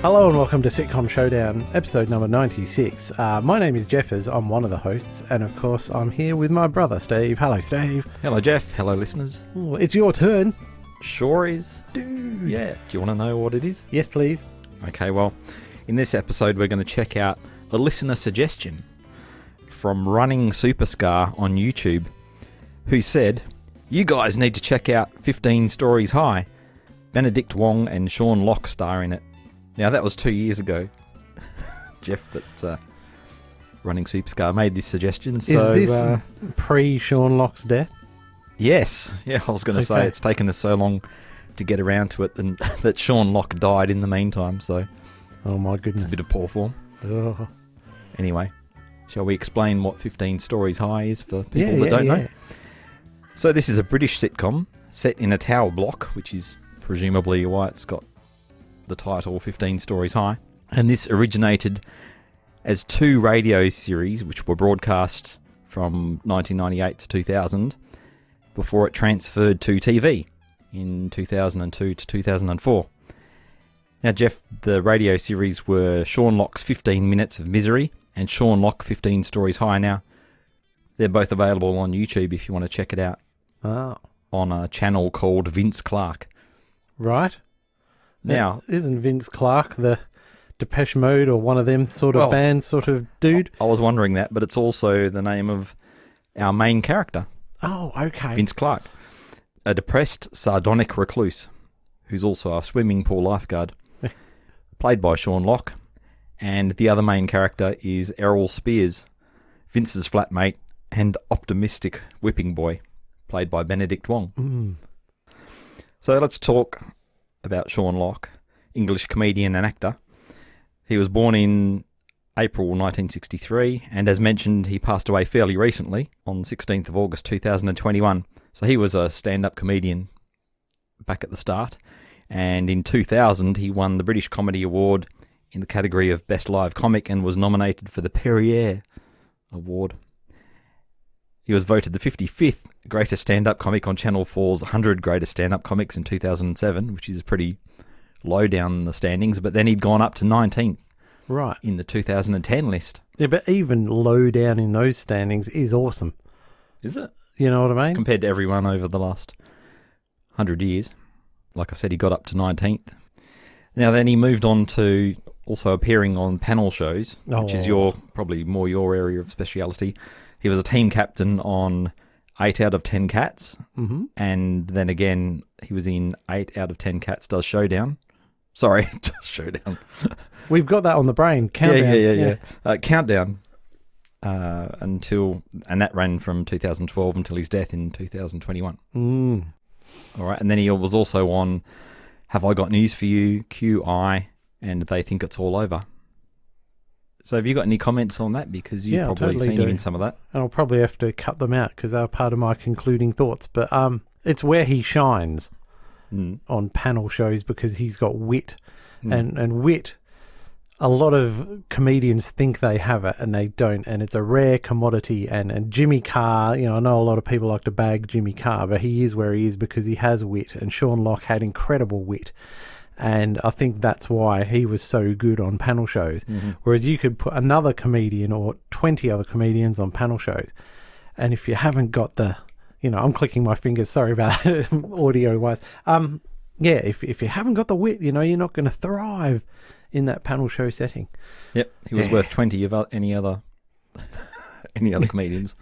Hello and welcome to Sitcom Showdown, episode number 96. My name is Jeffers, I'm one of the hosts, and of course I'm here with my brother Steve. Hello Steve. Hello Jeff, hello listeners. Ooh, it's your turn. Sure is. Dude. Yeah, do you want to know what it is? Yes please. Okay, well, in this episode we're going to check out a listener suggestion from Running Superstar on YouTube, who said, "You guys need to check out 15 Storeys High. Benedict Wong and Sean Locke star in it." Now, that was 2 years ago, Jeff, that Running Superstar made this suggestion. So, is this pre-Sean Locke's death? Yes. Yeah, I was going to say it's taken us so long to get around to it that Sean Locke died in the meantime. So, oh my goodness. It's a bit of poor form. Oh. Anyway, shall we explain what 15 Storeys High is for people that don't know? So this is a British sitcom set in a tower block, which is presumably why it's got the title 15 Storeys High. And this originated as two radio series which were broadcast from 1998 to 2000 before it transferred to TV in 2002 to 2004. Now, Jeff, the radio series were Sean Locke's 15 Minutes of Misery and Sean Locke 15 Storeys High. Now, they're both available on YouTube if you want to check it out. Oh. On a channel called Vince Clarke. Right. Now, isn't Vince Clarke the Depeche Mode or one of them sort of bands sort of dude? I was wondering that, but it's also the name of our main character. Oh, okay. Vince Clarke. A depressed, sardonic recluse who's also a swimming pool lifeguard. Played by Sean Locke. And the other main character is Errol Spears, Vince's flatmate and optimistic whipping boy, played by Benedict Wong. Mm. So let's talk about Sean Locke, English comedian and actor. He was born in April 1963, and as mentioned, he passed away fairly recently on 16th of August 2021. So he was a stand-up comedian back at the start, and in 2000 he won the British Comedy Award in the category of Best Live Comic and was nominated for the Perry Award. He was voted the 55th greatest stand-up comic on Channel 4's 100 greatest stand-up comics in 2007, which is pretty low down the standings, but then he'd gone up to 19th right in the 2010 list. Yeah, but even low down in those standings is awesome. Is it? You know what I mean? Compared to everyone over the last 100 years. Like I said, he got up to 19th. Now then he moved on to also appearing on panel shows, which is probably more your area of speciality. He was a team captain on 8 out of 10 Cats, and then again, he was in 8 out of 10 Cats Does Showdown. Sorry, Does Showdown. We've got that on the brain. Countdown. Yeah. Countdown. And that ran from 2012 until his death in 2021. Mm. All right, and then he was also on Have I Got News For You, QI, and They Think It's All Over. So have you got any comments on that? Because you've probably seen him in some of that. And I'll probably have to cut them out because they're part of my concluding thoughts. But it's where he shines on panel shows because he's got wit. And wit, a lot of comedians think they have it and they don't. And it's a rare commodity. And Jimmy Carr, I know a lot of people like to bag Jimmy Carr, but he is where he is because he has wit. And Sean Locke had incredible wit. And I think that's why he was so good on panel shows. Mm-hmm. Whereas you could put another comedian or 20 other comedians on panel shows. And if you haven't got the, I'm clicking my fingers, sorry about that, audio-wise. If you haven't got the wit, you're not going to thrive in that panel show setting. Yep, he was worth 20 of any other comedians.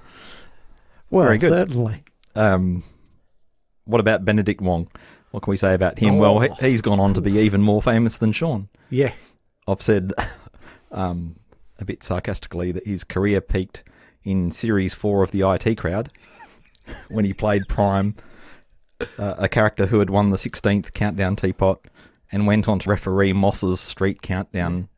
Well, very good. Certainly. What about Benedict Wong? What can we say about him? Well, he's gone on to be even more famous than Sean. Yeah. I've said a bit sarcastically that his career peaked in Series 4 of the IT Crowd when he played Prime, a character who had won the 16th Countdown Teapot and went on to referee Moss's Street Countdown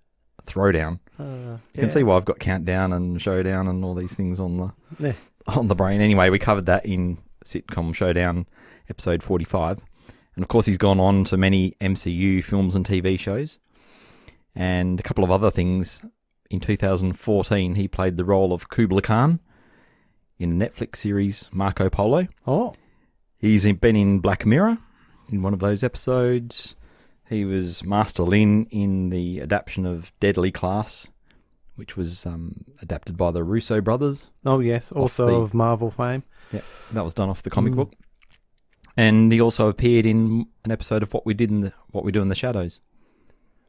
Throwdown. You can see why I've got Countdown and Showdown and all these things on the brain. Anyway, we covered that in Sitcom Showdown episode 45. And of course, he's gone on to many MCU films and TV shows. And a couple of other things. In 2014, he played the role of Kubla Khan in the Netflix series Marco Polo. Oh. He's been in Black Mirror in one of those episodes. He was Master Lin in the adaptation of Deadly Class, which was adapted by the Russo brothers. Oh, yes. Also of Marvel fame. Yeah, that was done off the comic book. And he also appeared in an episode of What We Do in the Shadows.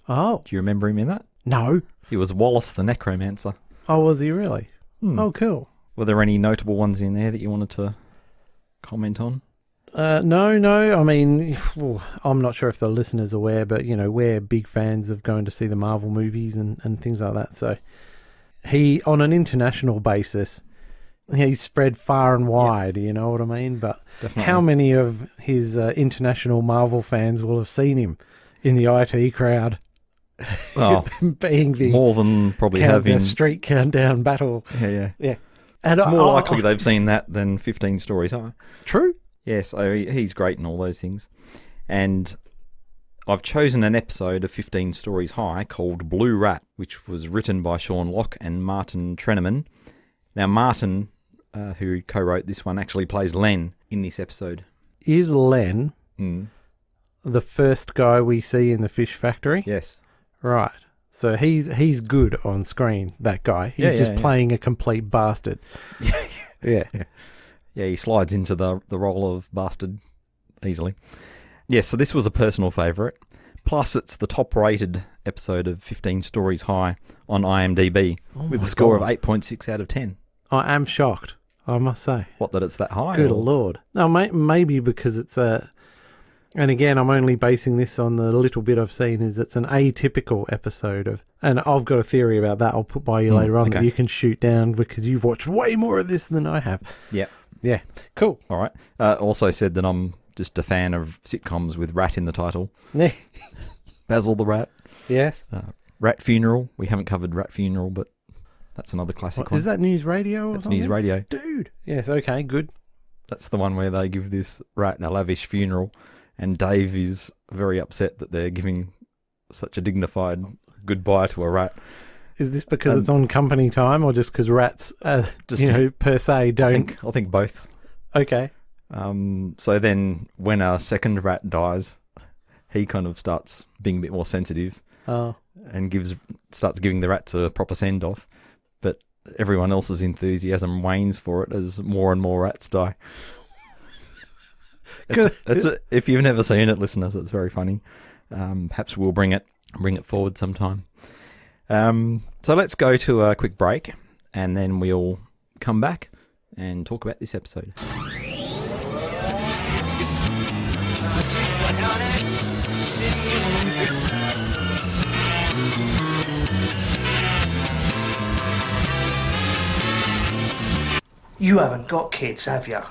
Oh. Do you remember him in that? No. He was Wallace the Necromancer. Oh, was he really? Oh, cool. Were there any notable ones in there that you wanted to comment on? No. I mean, I'm not sure if the listeners are aware, but, we're big fans of going to see the Marvel movies and things like that. So he, on an international basis, he's spread far and wide, you know what I mean? But definitely. How many of his international Marvel fans will have seen him in the IT crowd? Oh, being the more than probably having street countdown battle. Yeah. And it's more likely they've seen that than 15 Stories High. True. Yes, he's great in all those things. And I've chosen an episode of 15 Stories High called Blue Rat, which was written by Sean Locke and Martin Treneman. Now, Martin, who co-wrote this one, actually plays Len in this episode. Is Len the first guy we see in the fish factory? Yes. Right. So he's good on screen, that guy. He's just playing a complete bastard. Yeah, he slides into the role of bastard easily. Yes, so this was a personal favourite. Plus, it's the top-rated episode of 15 Stories High on IMDb with a score of 8.6 out of 10. I am shocked, I must say. What, that it's that high? Good Lord. No, maybe because it's a... And again, I'm only basing this on the little bit I've seen, is it's an atypical episode of... And I've got a theory about that I'll put by you later on that you can shoot down because you've watched way more of this than I have. Yep. Yeah, cool. All right. Also said that I'm just a fan of sitcoms with rat in the title. Yeah. Basil the Rat. Yes. Rat Funeral. We haven't covered Rat Funeral, but that's another classic one. Is that News Radio or something? News Radio. Dude. Yes, okay, good. That's the one where they give this rat a lavish funeral, and Dave is very upset that they're giving such a dignified goodbye to a rat. Is this because it's on company time, or just because rats, per se, don't... I think both. Okay. So then when a second rat dies, he kind of starts being a bit more sensitive and starts giving the rats a proper send-off. But everyone else's enthusiasm wanes for it as more and more rats die. If you've never seen it, listeners, it's very funny. Perhaps we'll bring it forward sometime. So let's go to a quick break, and then we'll come back and talk about this episode. You haven't got kids, have you?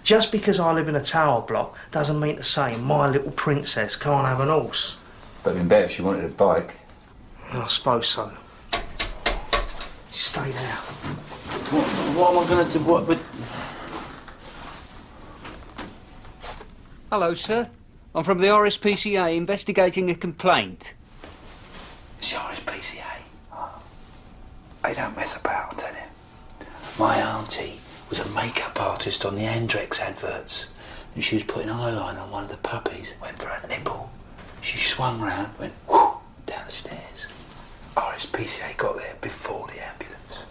Just because I live in a tower block doesn't mean to say my little princess can't have an horse. But it'd been better if she wanted a bike. I suppose so. Stay there. What am I going to do? What? But... Hello, sir. I'm from the RSPCA investigating a complaint. It's the RSPCA? Oh. They don't mess about, I tell you. My auntie was a makeup artist on the Andrex adverts, and she was putting eyeliner on one of the puppies, went for a nipple. She swung round, went whoo, down the stairs. RSPCA got there before the ambulance.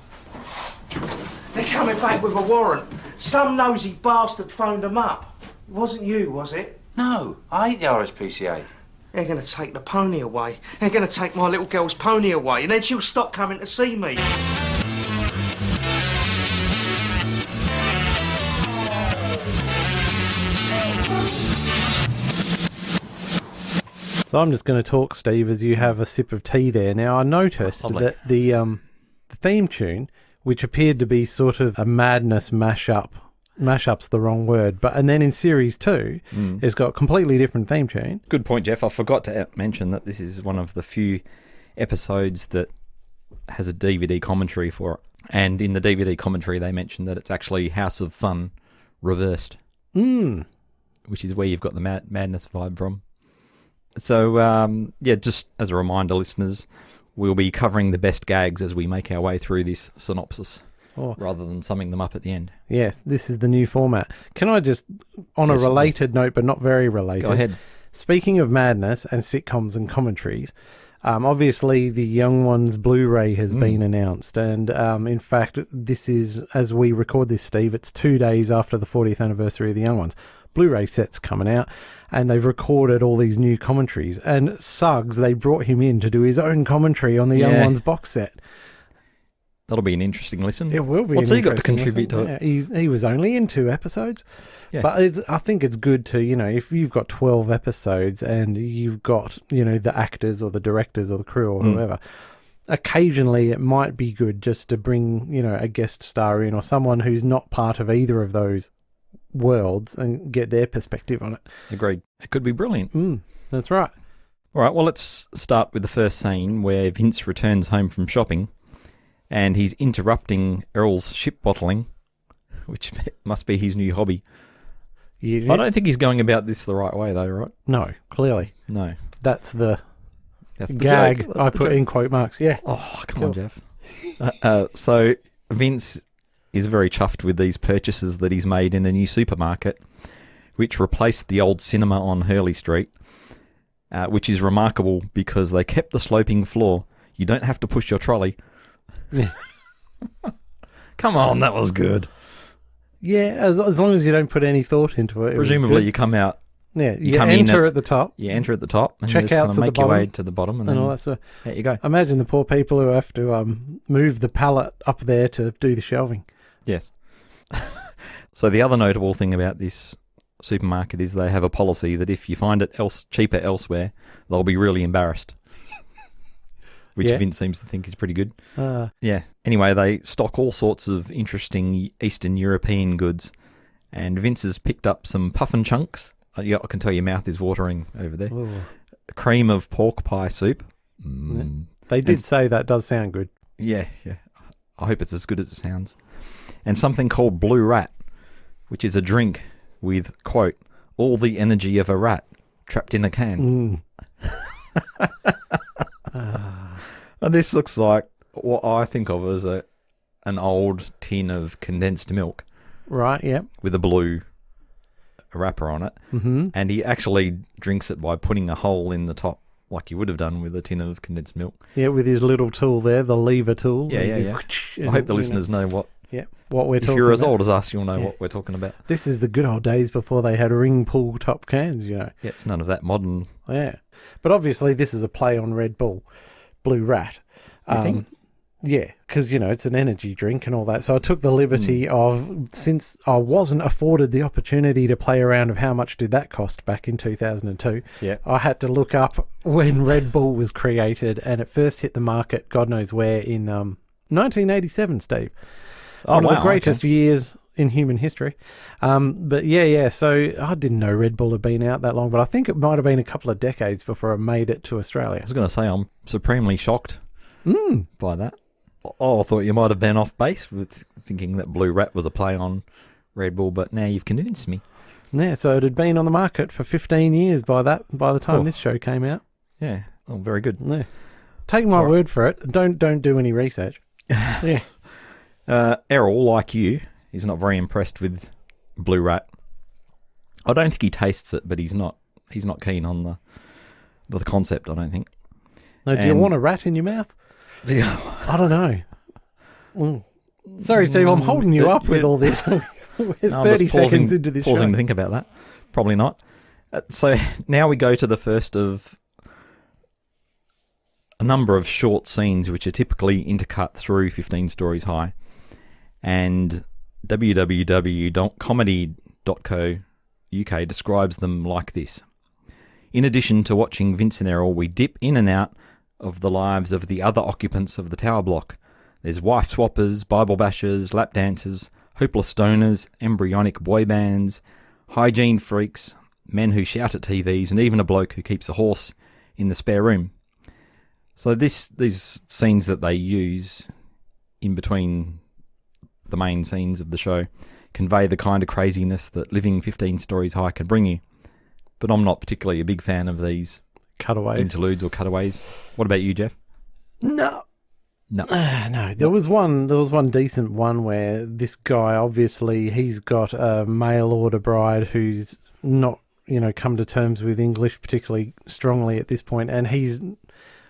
They're coming back with a warrant. Some nosy bastard phoned them up. It wasn't you, was it? No, I hate the RSPCA. They're going to take the pony away. They're going to take my little girl's pony away, and then she'll stop coming to see me. So I'm just going to talk, Steve, as you have a sip of tea there. Now, I noticed that the theme tune, which appeared to be sort of a madness mashup, mashup's the wrong word, and then in Series 2, it's got a completely different theme tune. Good point, Jeff. I forgot to mention that this is one of the few episodes that has a DVD commentary for it. And in the DVD commentary, they mentioned that it's actually House of Fun reversed, which is where you've got the madness vibe from. So, just as a reminder, listeners, we'll be covering the best gags as we make our way through this synopsis, rather than summing them up at the end. Yes, this is the new format. Can I just, on a related note, but not very related... Go ahead. Speaking of madness and sitcoms and commentaries, obviously the Young Ones Blu-ray has been announced, and in fact, this is, as we record this, Steve, it's 2 days after the 40th anniversary of the Young Ones. Blu-ray set's coming out, and they've recorded all these new commentaries. And Suggs, they brought him in to do his own commentary on the Young Ones box set. That'll be an interesting listen. It will be. What's he got to contribute to it? He was only in 2 episodes. Yeah. But I think it's good to, if you've got 12 episodes and you've got, the actors or the directors or the crew or whoever, occasionally it might be good just to bring, a guest star in or someone who's not part of either of those worlds and get their perspective on it. Agreed. It could be brilliant. That's right. All right, well, let's start with the first scene where Vince returns home from shopping and he's interrupting Errol's ship bottling, which must be his new hobby. Yes. I don't think he's going about this the right way, though, right? No, clearly. No. That's the gag I put in quote marks. Yeah. Oh, come on, Jeff. So Vince is very chuffed with these purchases that he's made in a new supermarket, which replaced the old cinema on Hurley Street, which is remarkable because they kept the sloping floor. You don't have to push your trolley. Yeah. Come on, that was good. Yeah, as long as you don't put any thought into it. Presumably you come out. Yeah, you come enter at the top. You enter at the top. And check you just out kind of to make the your bottom. way to the bottom. And then all that stuff. There you go. Imagine the poor people who have to move the pallet up there to do the shelving. Yes. So the other notable thing about this supermarket is they have a policy that if you find it cheaper elsewhere, they'll be really embarrassed. Which Vince seems to think is pretty good. Yeah. Anyway, they stock all sorts of interesting Eastern European goods. And Vince has picked up some puffin chunks. I can tell your mouth is watering over there. Ooh. A cream of pork pie soup. Yeah. They did say that does sound good. Yeah. I hope it's as good as it sounds. And something called Blue Rat, which is a drink with, quote, all the energy of a rat trapped in a can. And this looks like what I think of as an old tin of condensed milk. Right, yeah. With a blue wrapper on it. Mm-hmm. And he actually drinks it by putting a hole in the top, like you would have done with a tin of condensed milk. Yeah, with his little tool there, the lever tool. Yeah. I hope the listeners know what we're talking about. If you're as old as us, you'll know what we're talking about. This is the good old days before they had ring pull top cans, Yeah, it's none of that modern. Yeah. But obviously this is a play on Red Bull, Blue Rat. You think? Yeah, because, it's an energy drink and all that. So I took the liberty of, since I wasn't afforded the opportunity to play around of how much did that cost back in 2002, I had to look up when Red Bull was created, and it first hit the market, God knows where, in 1987, Steve. One of the greatest years in human history. But so I didn't know Red Bull had been out that long, but I think it might have been a couple of decades before I made it to Australia. I was going to say, I'm supremely shocked by that. Oh, I thought you might have been off base with thinking that Blue Rat was a play on Red Bull, but now you've convinced me. Yeah, so it had been on the market for 15 years by the time this show came out. Yeah, very good. Yeah. Take my word for it. Don't do any research. Yeah. Errol, like you, is not very impressed with Blue Rat. I don't think he tastes it, but he's not keen on the concept, I don't think. No, do you want a rat in your mouth? Yeah. I don't know. Sorry, Steve, I'm holding you up with all this. We're 30 seconds into this show. Pausing to think about that. Probably not. So now we go to the first of a number of short scenes which are typically intercut through 15 Storeys High. And www.comedy.co.uk describes them like this. In addition to watching Vince and Errol, we dip in and out of the lives of the other occupants of the tower block. There's wife swappers, Bible bashers, lap dancers, hopeless stoners, embryonic boy bands, hygiene freaks, men who shout at TVs, and even a bloke who keeps a horse in the spare room. So these scenes that they use in between the main scenes of the show convey the kind of craziness that living 15 Storeys High can bring you. But I'm not particularly a big fan of these interludes or cutaways. What about you, Jeff? No. There was one decent one where this guy, obviously he's got a mail order bride who's not come to terms with English particularly strongly at this point, and he's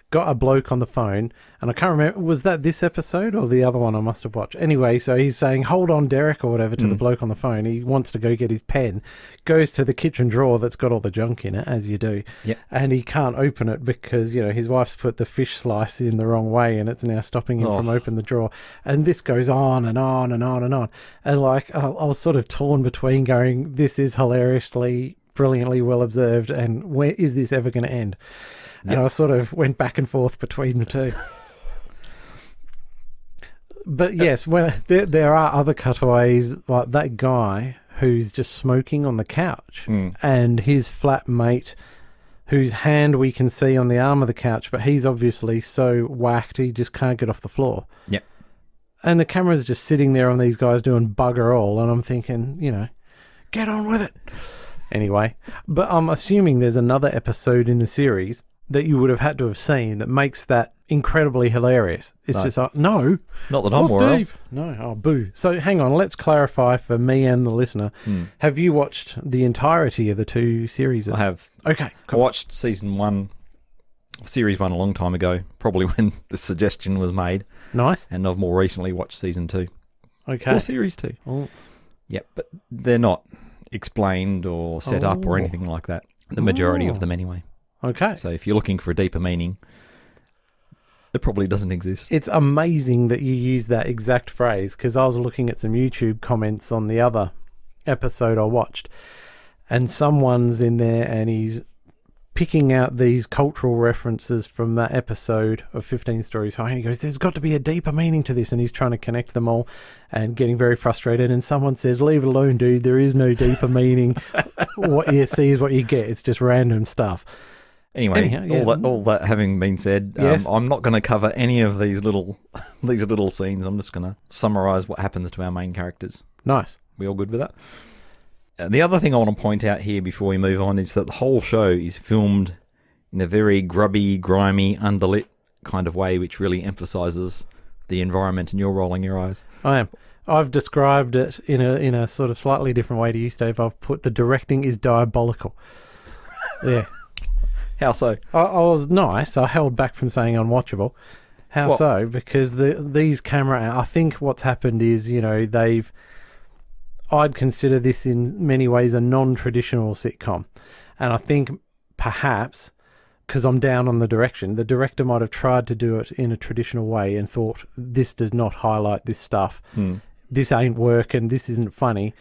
got a bloke on the phone, and I can't remember, was that this episode or the other one I must have watched? Anyway, so he's saying, hold on, Derek, or whatever, to the bloke on the phone. He wants to go get his pen, goes to the kitchen drawer that's got all the junk in it, as you do, and he can't open it because, his wife's put the fish slice in the wrong way, and it's now stopping him from opening the drawer. And this goes on and on and on and on. And, I was sort of torn between going, this is hilariously, brilliantly well observed, and where is this ever going to end? And I sort of went back and forth between the two. But yes, when there are other cutaways, like that guy who's just smoking on the couch, and his flatmate, whose hand we can see on the arm of the couch, but he's obviously so whacked he just can't get off the floor. Yep. And the camera's just sitting there on these guys doing bugger all, and I'm thinking, get on with it. Anyway, but I'm assuming there's another episode in the series that you would have had to have seen that makes that incredibly hilarious. It's just like, no. Not that I'm aware of. No, oh, boo. So hang on, let's clarify for me and the listener. Have you watched the entirety of the two series? I have. Okay, cool. I watched series one a long time ago, probably when the suggestion was made. Nice. And I've more recently watched season 2. Okay. Or series 2. Oh. Yep, but they're not explained or set up or anything like that. The majority of them anyway. Okay. So if you're looking for a deeper meaning, it probably doesn't exist. It's amazing that you use that exact phrase, because I was looking at some YouTube comments on the other episode I watched, and someone's in there and he's picking out these cultural references from that episode of 15 Storeys High, and he goes, there's got to be a deeper meaning to this, and he's trying to connect them all and getting very frustrated, and someone says, leave it alone, dude, there is no deeper meaning. What you see is what you get. It's just random stuff. Anyway, anyhow, all that having been said, yes. I'm not going to cover any of these little scenes. I'm just going to summarise what happens to our main characters. Nice. We all good with that? The other thing I want to point out here before we move on is that the whole show is filmed in a very grubby, grimy, underlit kind of way, which really emphasises the environment, and you're rolling your eyes. I am. I've described it in a sort of slightly different way to you, Steve. I've put the directing is diabolical. Yeah. How so? I was nice. I held back from saying unwatchable. How so? Because these camera... I think what's happened is, I'd consider this in many ways a non-traditional sitcom. And I think perhaps, because I'm down on the direction, the director might have tried to do it in a traditional way and thought, this does not highlight this stuff. This ain't working. This isn't funny.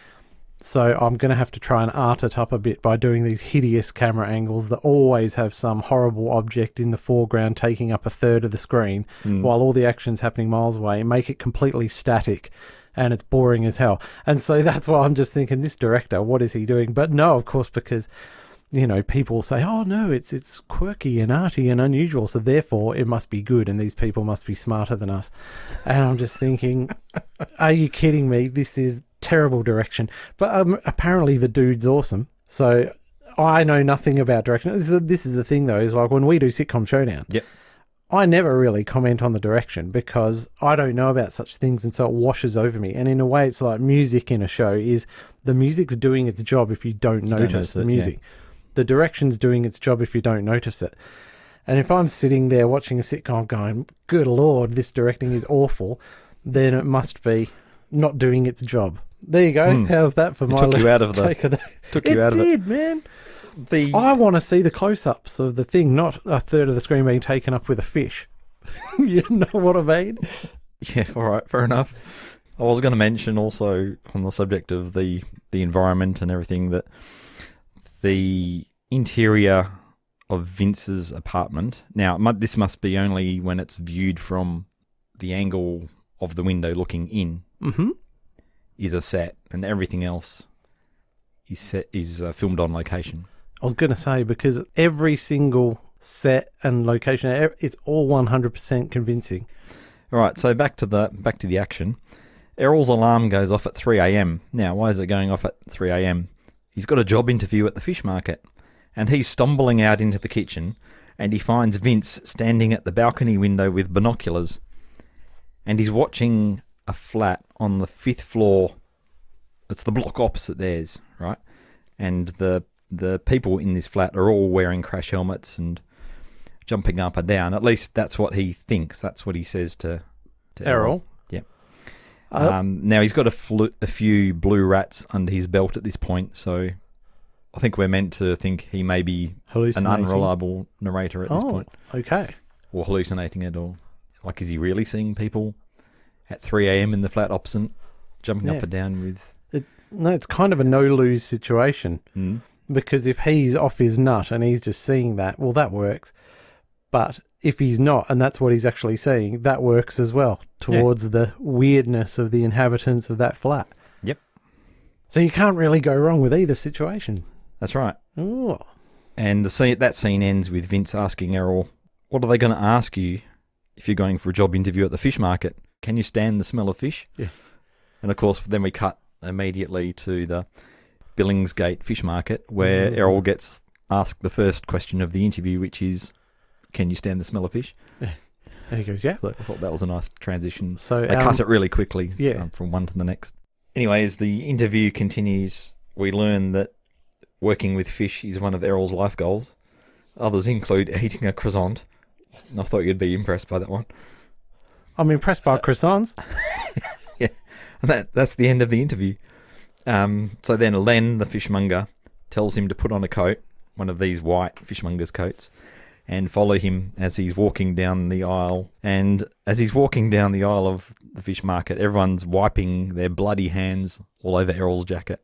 So I'm going to have to try and art it up a bit by doing these hideous camera angles that always have some horrible object in the foreground taking up a third of the screen while all the action's happening miles away, and make it completely static, and it's boring as hell. And so that's why I'm just thinking, this director, what is he doing? But no, of course, because, people say, oh no, it's quirky and arty and unusual, so therefore it must be good, and these people must be smarter than us. And I'm just thinking, are you kidding me? This is terrible direction. But apparently the dude's awesome. So I know nothing about direction. This is the thing though, is like when we do Sitcom Showdown, I never really comment on the direction because I don't know about such things, and so it washes over me. And in a way, it's like music in a show is the music's doing its job if you don't notice the music. Yeah. The direction's doing its job if you don't notice it. And if I'm sitting there watching a sitcom going, good Lord, this directing is awful, then it must be not doing its job. There you go. How's that for my took you out of the take of that? Took you out of it. It did, man. I want to see the close-ups of the thing, not a third of the screen being taken up with a fish. You know what I mean? Yeah, all right, fair enough. I was going to mention also on the subject of the environment and everything that the interior of Vince's apartment, now this must be only when it's viewed from the angle of the window looking in, is a set, and everything else is filmed on location. I was going to say, because every single set and location, it's all 100% convincing. All right, so back to the action. Errol's alarm goes off at 3 a.m. Now, why is it going off at 3 a.m.? He's got a job interview at the fish market, and he's stumbling out into the kitchen, and he finds Vince standing at the balcony window with binoculars, and he's watching a flat on the 5th floor. It's the block opposite theirs, right? And the the people in this flat are all wearing crash helmets and jumping up and down. At least that's what he thinks. That's what he says to Errol. Yeah. Now he's got a few blue rats under his belt at this point, so I think we're meant to think he may be an unreliable narrator at this point. Okay. Or hallucinating it, or like, is he really seeing people at 3 a.m. in the flat opposite, jumping up and down with... No, it's kind of a no-lose situation, because if he's off his nut and he's just seeing that, well, that works. But if he's not, and that's what he's actually seeing, that works as well towards the weirdness of the inhabitants of that flat. Yep. So you can't really go wrong with either situation. That's right. Ooh. And that scene ends with Vince asking Errol, what are they going to ask you if you're going for a job interview at the fish market? Can you stand the smell of fish? Yeah. And of course, then we cut immediately to the Billingsgate fish market, where Errol gets asked the first question of the interview, which is, can you stand the smell of fish? Yeah. And he goes, yeah. So I thought that was a nice transition. So they cut it really quickly from one to the next. Anyway, as the interview continues, we learn that working with fish is one of Errol's life goals. Others include eating a croissant. I thought you'd be impressed by that one. I'm impressed by croissants. Yeah, and that's the end of the interview. So then Len, the fishmonger, tells him to put on a coat, one of these white fishmonger's coats, and follow him as he's walking down the aisle. And as he's walking down the aisle of the fish market, everyone's wiping their bloody hands all over Errol's jacket.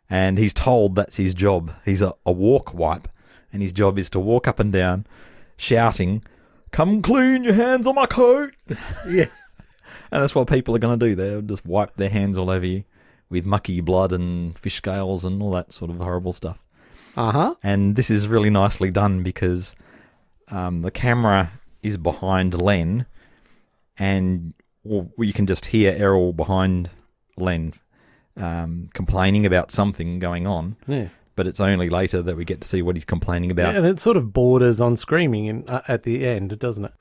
And he's told that's his job. He's a walk wipe, and his job is to walk up and down shouting, "Come clean your hands on my coat!" Yeah. And that's what people are going to do. They'll just wipe their hands all over you with mucky blood and fish scales and all that sort of horrible stuff. Uh-huh. And this is really nicely done because the camera is behind Len, and you can just hear Errol behind Len complaining about something going on. Yeah. But it's only later that we get to see what he's complaining about. Yeah, and it sort of borders on screaming at the end, doesn't it?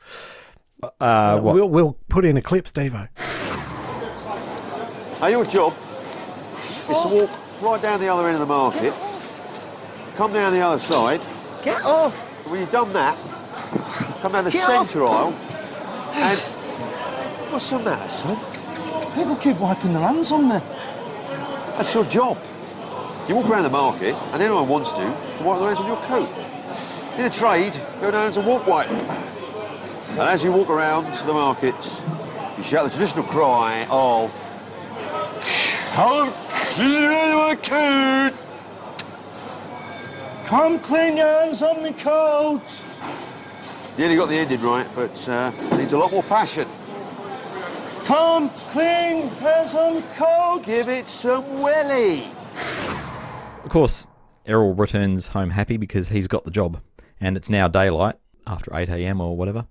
We'll put in a clip, Steve-O. Your job is to walk right down the other end of the market, come down the other side. Get off! When you've done that, come down the centre aisle, and what's the matter, son? People keep wiping their hands on me. That's your job. You walk around the market, and anyone wants to wipe their hands on your coat. In the trade, go down as a walk wipe. And as you walk around to the markets, you shout the traditional cry of, "Come clean your coat! Come clean your hands on me coat!" Nearly got the ending right, but needs a lot more passion. Come clean hands on me coat! Give it some welly. Of course, Errol returns home happy because he's got the job, and it's now daylight after 8 a.m. or whatever.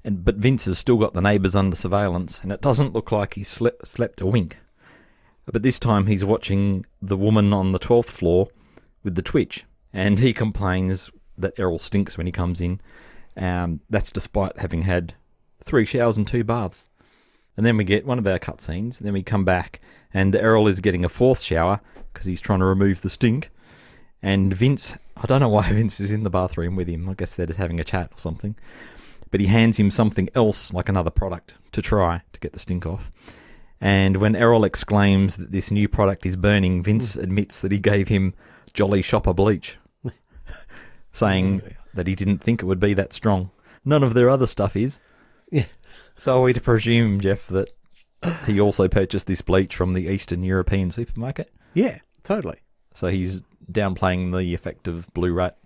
But Vince has still got the neighbours under surveillance, and it doesn't look like he slept a wink. But this time he's watching the woman on the 12th floor with the twitch, and he complains that Errol stinks when he comes in. That's despite having had 3 showers and 2 baths. And then we get one of our cutscenes, and then we come back, and Errol is getting a 4th shower because he's trying to remove the stink. And Vince, I don't know why Vince is in the bathroom with him. I guess they're just having a chat or something. But he hands him something else, like another product, to try to get the stink off. And when Errol exclaims that this new product is burning, Vince admits that he gave him Jolly Shopper bleach, saying that he didn't think it would be that strong. None of their other stuff is. Yeah. So are we to presume, Jeff, that he also purchased this bleach from the Eastern European supermarket? Yeah, totally. So he's downplaying the effect of Blue Rat.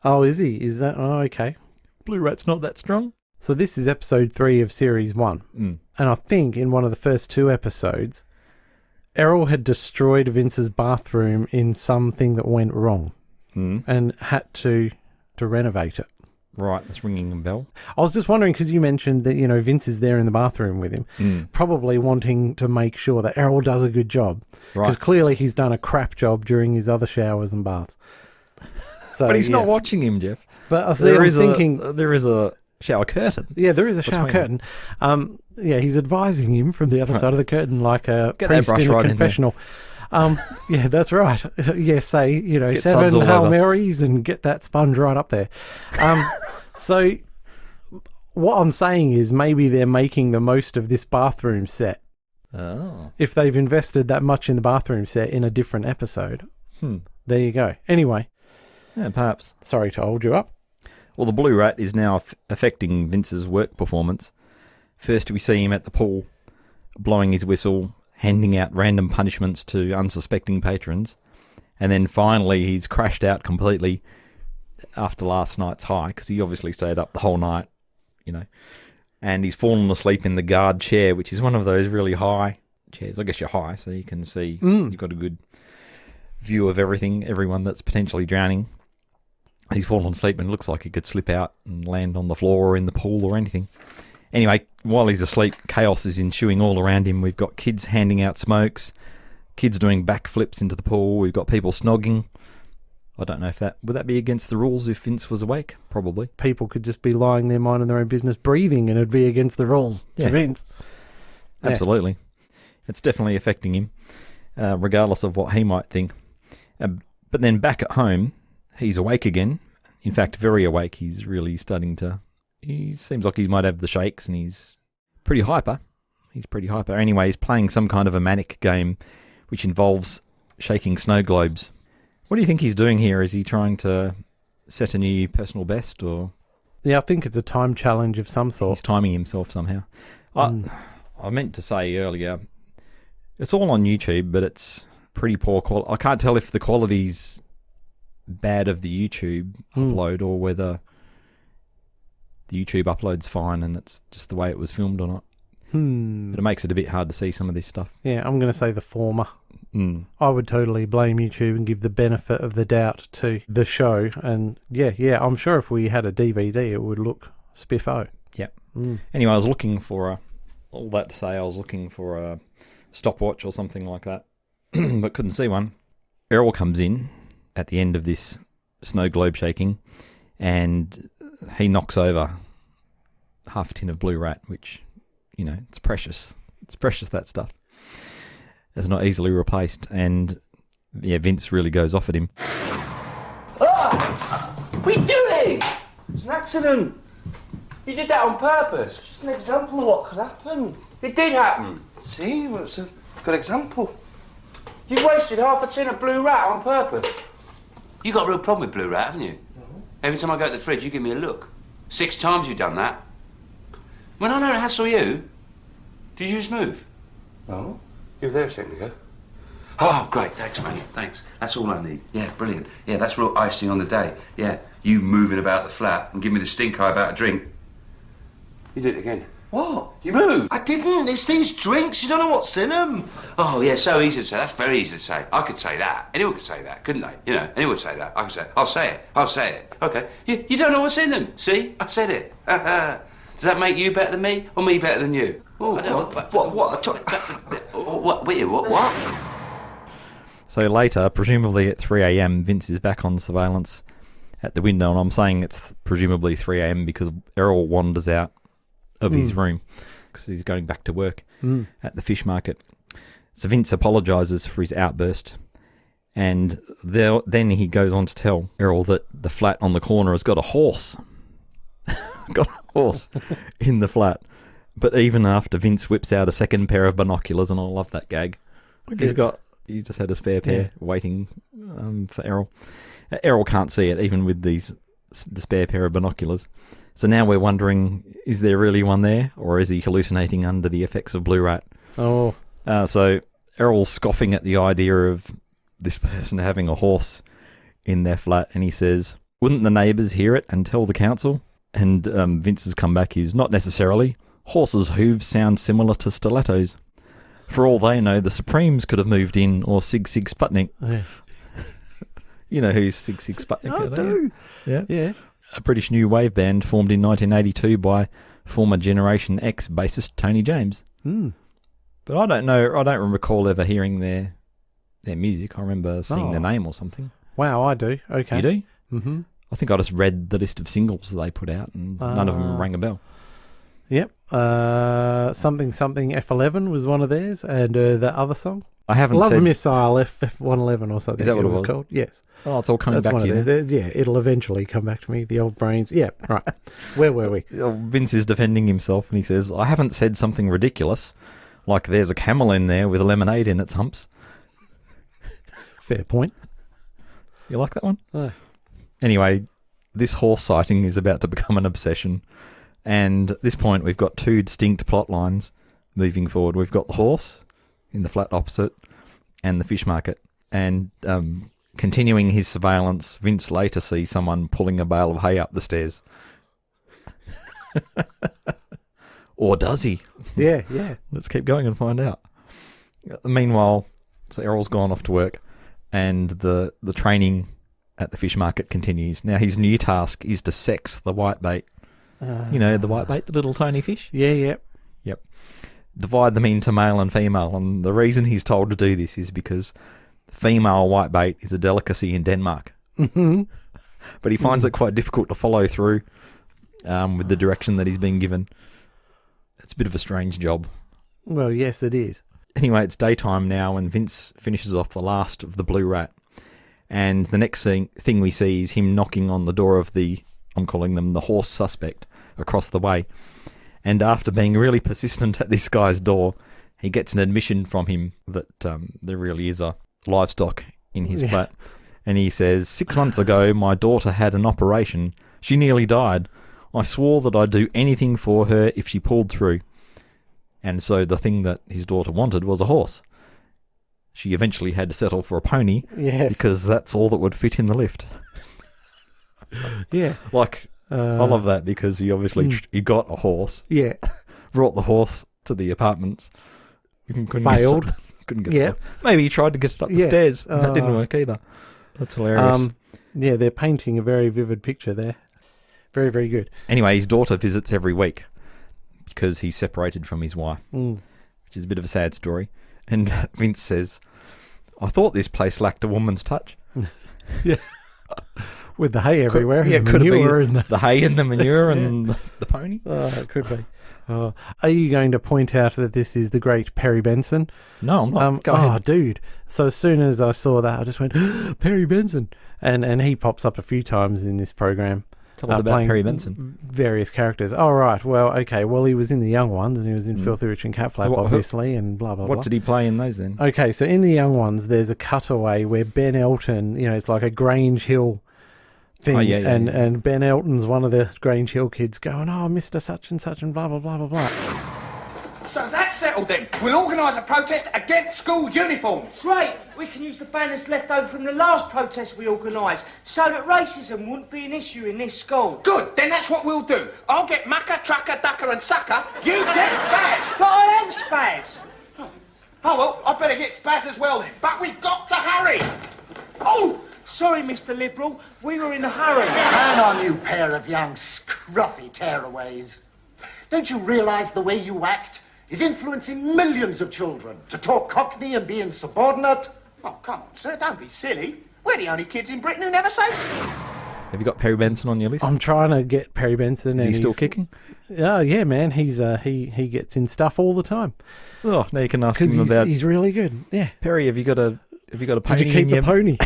Oh, is he? Is that... Oh, okay. Blue Rat's not that strong. So this is episode 3 of series 1. And I think in one of the first 2 episodes, Errol had destroyed Vince's bathroom in something that went wrong and had to renovate it. Right, that's ringing a bell. I was just wondering, because you mentioned that, Vince is there in the bathroom with him, probably wanting to make sure that Errol does a good job. Because clearly he's done a crap job during his other showers and baths. So, but he's not watching him, Jeff. But there is a shower curtain. Yeah, there is a shower curtain. He's advising him from the other side of the curtain like a priest in a confessional. Yeah, that's right. Yeah, say, Get 7 suds all Hail over. Marys and get that sponge right up there. So what I'm saying is maybe they're making the most of this bathroom set. Oh. If they've invested that much in the bathroom set in a different episode. There you go. Anyway. Yeah, perhaps. Sorry to hold you up. Well, the blue rat is now affecting Vince's work performance. First, we see him at the pool, blowing his whistle, handing out random punishments to unsuspecting patrons. And then finally, he's crashed out completely after last night's high, because he obviously stayed up the whole night, And he's fallen asleep in the guard chair, which is one of those really high chairs. I guess you're high, so you can see. You've got a good view of everyone that's potentially drowning. He's fallen asleep and looks like he could slip out and land on the floor or in the pool or anything. Anyway, while he's asleep, chaos is ensuing all around him. We've got kids handing out smokes, kids doing backflips into the pool. We've got people snogging. I don't know if would that be against the rules if Vince was awake? Probably. People could just be lying there minding their own business, breathing, and it'd be against the rules to Vince. Absolutely. It's definitely affecting him, regardless of what he might think. But then back at home, he's awake again. In fact, very awake. He's really starting to... He seems like he might have the shakes, and he's pretty hyper. Anyway, he's playing some kind of a manic game, which involves shaking snow globes. What do you think he's doing here? Is he trying to set a new personal best, or... Yeah, I think it's a time challenge of some sort. He's timing himself somehow. I meant to say earlier, it's all on YouTube, but it's pretty poor quality. I can't tell if the quality's bad of the YouTube upload or whether the YouTube upload's fine and it's just the way it was filmed or not. But it makes it a bit hard to see some of this stuff. Yeah, I'm going to say the former. I would totally blame YouTube and give the benefit of the doubt to the show. And yeah, I'm sure if we had a DVD, it would look spiffo. Yep. Anyway, I was looking for all that to say, I was looking for a stopwatch or something like that, but couldn't see one. Errol comes in at the end of this snow globe shaking, and he knocks over half a tin of blue rat, which, it's precious. It's precious, that stuff. It's not easily replaced, and Vince really goes off at him. What are you doing? It's an accident. You did that on purpose. Just an example of what could happen. It did happen. See, well, it's a good example. You wasted half a tin of blue rat on purpose. You got a real problem with blue rat, haven't you? No. Every time I go to the fridge, you give me a look. 6 times you've done that. When I don't hassle you, did you just move? No. You were there a second ago. Oh, great. Thanks, mate. Thanks. That's all I need. Yeah, brilliant. Yeah, that's real icing on the day. Yeah, you moving about the flat and giving me the stink eye about a drink. You did it again. What? You moved? I didn't. It's these drinks. You don't know what's in them. Oh, yeah, so easy to say. That's very easy to say. I could say that. Anyone could say that, couldn't they? Anyone would say that. I could say it. I'll say it. I'll say it. Okay. You don't know what's in them. See? I said it. Does that make you better than me or me better than you? Oh, I don't know. What? So later, presumably at 3 a.m, Vince is back on surveillance at the window, and I'm saying it's presumably 3 a.m. because Errol wanders out of his room because he's going back to work at the fish market. So Vince apologises for his outburst, and then he goes on to tell Errol that the flat on the corner has got a horse. In the flat. But even after Vince whips out a second pair of binoculars, and I love that gag. He's just had a spare pair waiting for Errol. Errol can't see it, even with the spare pair of binoculars. So now we're wondering, is there really one there, or is he hallucinating under the effects of blue rat? Oh. So Errol's scoffing at the idea of this person having a horse in their flat, and he says, wouldn't the neighbours hear it and tell the council? And Vince's comeback is, not necessarily. Horses' hooves sound similar to stilettos. For all they know, the Supremes could have moved in, or Sig Sig Sputnik. Yeah. You know who's Sig Sig Sputnik? I do. Yeah. A British new wave band formed in 1982 by former Generation X bassist Tony James. But I don't recall ever hearing their music. I remember seeing the name or something. Wow, I do. Okay. You do? Mm-hmm. I think I just read the list of singles they put out, and none of them rang a bell. Yep. Something F11 was one of theirs, and the other song. I haven't Love said... Missile F111 or something. Is that what it was was called? Yes. Oh, it's all coming That's back one to you. of those. Yeah, it'll eventually come back to me. The old brains. Yeah, right. Where were we? Vince is defending himself and he says, I haven't said something ridiculous, like there's a camel in there with lemonade in its humps. Fair point. You like that one? Oh. Anyway, this horse sighting is about to become an obsession. And at this point, we've got two distinct plot lines moving forward. We've got the horse in the flat opposite and the fish market. And continuing his surveillance, Vince later sees someone pulling a bale of hay up the stairs. Or does he? Yeah. Let's keep going and find out. Meanwhile, so Errol's gone off to work and the training at the fish market continues. Now his new task is to sex the whitebait. You know, the whitebait, the little tiny fish? Yeah. Yep. Divide them into male and female, and the reason he's told to do this is because female whitebait is a delicacy in Denmark. Mm-hmm. But he finds it quite difficult to follow through with the direction that he's been given. It's a bit of a strange job. Well, yes, it is. Anyway, it's daytime now, and Vince finishes off the last of the blue rat. And the next thing we see is him knocking on the door of the, I'm calling them the horse suspect, across the way. And after being really persistent at this guy's door, he gets an admission from him that there really is a livestock in his flat. And he says, 6 months ago, my daughter had an operation. She nearly died. I swore that I'd do anything for her if she pulled through. And so the thing that his daughter wanted was a horse. She eventually had to settle for a pony because that's all that would fit in the lift. Yeah. I love that because he obviously he got a horse. Yeah. Brought the horse to the apartments. Failed. Couldn't get it up. Maybe he tried to get it up the stairs. That didn't work either. That's hilarious. Yeah, they're painting a very vivid picture there. Very, very good. Anyway, his daughter visits every week because he's separated from his wife, which is a bit of a sad story. And Vince says, I thought this place lacked a woman's touch. Yeah. With the hay everywhere. Could it be the hay and the manure and the pony? Oh, it could be. Are you going to point out that this is the great Perry Benson? No, I'm not. Go ahead. Dude. So as soon as I saw that, I just went, Perry Benson. And he pops up a few times in this program. Tell us about Perry Benson. Various characters. Oh, right. Well, okay. Well, he was in The Young Ones, and he was in Filthy Rich and Cat Flap, obviously, and blah, blah, blah. What did he play in those then? Okay, so in The Young Ones, there's a cutaway where Ben Elton, it's like a Grange Hill thing, and Ben Elton's one of the Grange Hill kids going, oh, Mr. Such and Such and blah, blah, blah, blah, blah. So that's settled then. We'll organise a protest against school uniforms. Great! We can use the banners left over from the last protest we organised so that racism wouldn't be an issue in this school. Good, then that's what we'll do. I'll get Mucker, Trucker, Ducker and Sucker. You get Spaz. But I am Spaz. Oh, well, I better get Spaz as well then. But we've got to hurry. Oh! Sorry, Mr. Liberal. We were in a hurry. Hang on, you pair of young scruffy tearaways. Don't you realise the way you act is influencing millions of children to talk Cockney and be insubordinate? Oh, come on, sir, don't be silly. We're the only kids in Britain who never say... Have you got Perry Benson on your list? I'm trying to get Perry Benson. Is he still kicking? Oh, yeah, man. He's he gets in stuff all the time. Oh, now you can ask him about... he's really good, yeah. Perry, have you got a pony? Did you keep the pony?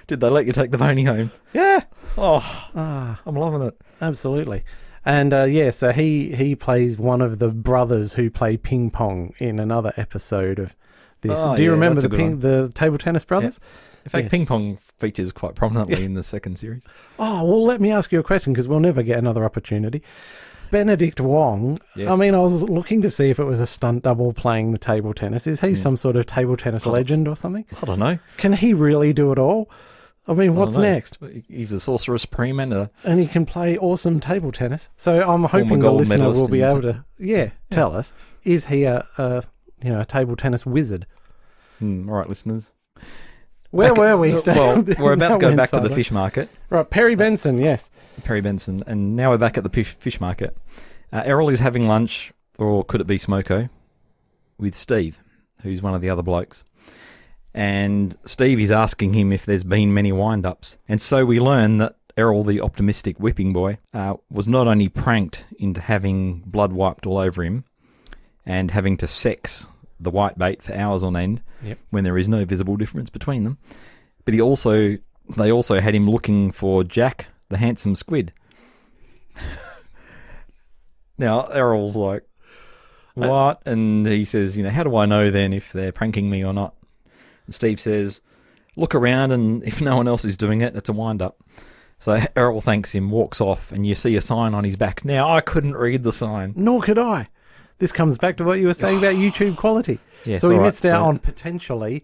Did they let you take the pony home? Yeah. Oh, I'm loving it. Absolutely. And so he plays one of the brothers who play ping pong in another episode of this. Do you remember the table tennis brothers? Yeah. In fact, ping pong features quite prominently in the second series. Oh, well, let me ask you a question because we'll never get another opportunity. Benedict Wong, yes. I mean, I was looking to see if it was a stunt double playing the table tennis. Is he some sort of table tennis legend or something? I don't know. Can he really do it all? I mean, what's next? He's a sorcerer supreme and he can play awesome table tennis. So I'm hoping the listener will be able to, tell us, is he a table tennis wizard? All right, listeners. Where were we? Well, we're about to go back to the fish market. Right, Perry Benson, yes. Perry Benson. And now we're back at the fish market. Errol is having lunch, or could it be Smoko, with Steve, who's one of the other blokes. And Steve is asking him if there's been many wind-ups. And so we learn that Errol, the optimistic whipping boy, was not only pranked into having blood wiped all over him and having to sex the white bait for hours on end Yep. when there is no visible difference between them. But they also had him looking for Jack, the handsome squid. Now, Errol's like, what? And he says, how do I know then if they're pranking me or not? And Steve says, look around, and if no one else is doing it, it's a wind-up. So Errol thanks him, walks off, and you see a sign on his back. Now, I couldn't read the sign. Nor could I. This comes back to what you were saying about YouTube quality. Yes, so we all right, missed out on potentially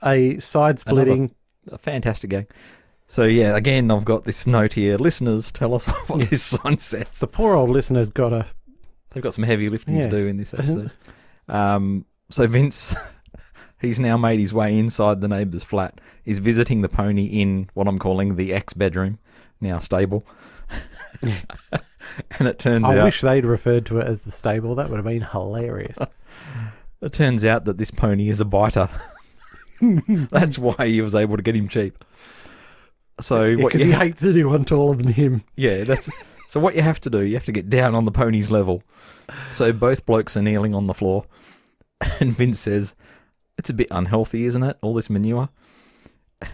a side-splitting... A fantastic gag. So, yeah, again, I've got this note here. Listeners, tell us what this sign says. The poor old listener's got They've got some heavy lifting to do in this episode. So Vince, he's now made his way inside the neighbour's flat. He's visiting the pony in what I'm calling the ex-bedroom, now stable. And it turns out... I wish they'd referred to it as the stable. That would have been hilarious. It turns out that this pony is a biter. That's why he was able to get him cheap. So because he hates anyone taller than him. Yeah, so what you have to do, you have to get down on the pony's level. So both blokes are kneeling on the floor, and Vince says, it's a bit unhealthy, isn't it, all this manure?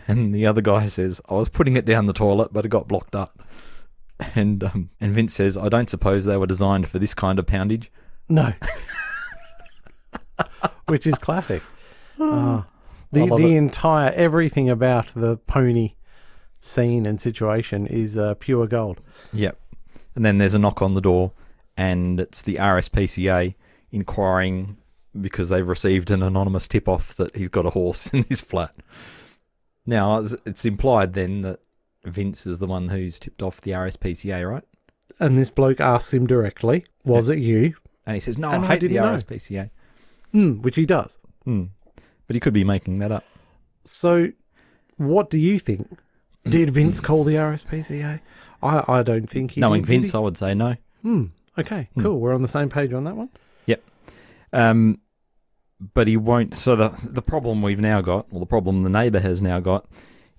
And the other guy says, I was putting it down the toilet, but it got blocked up. And Vince says, I don't suppose they were designed for this kind of poundage? No. Which is classic. The entire, everything about the pony scene and situation is pure gold. Yep. And then there's a knock on the door, and it's the RSPCA inquiring because they've received an anonymous tip-off that he's got a horse in his flat. Now, it's implied then that Vince is the one who's tipped off the RSPCA, right? And this bloke asks him directly, was it you? And he says, no, And I I hate the didn't know. RSPCA. Which he does. But he could be making that up. So, what do you think? Did Vince call the RSPCA? I don't think he Knowing did. Vince, I would say no. Okay, cool. We're on the same page on that one. Yep. But he won't. So the problem we've now got, or the problem the neighbour has now got,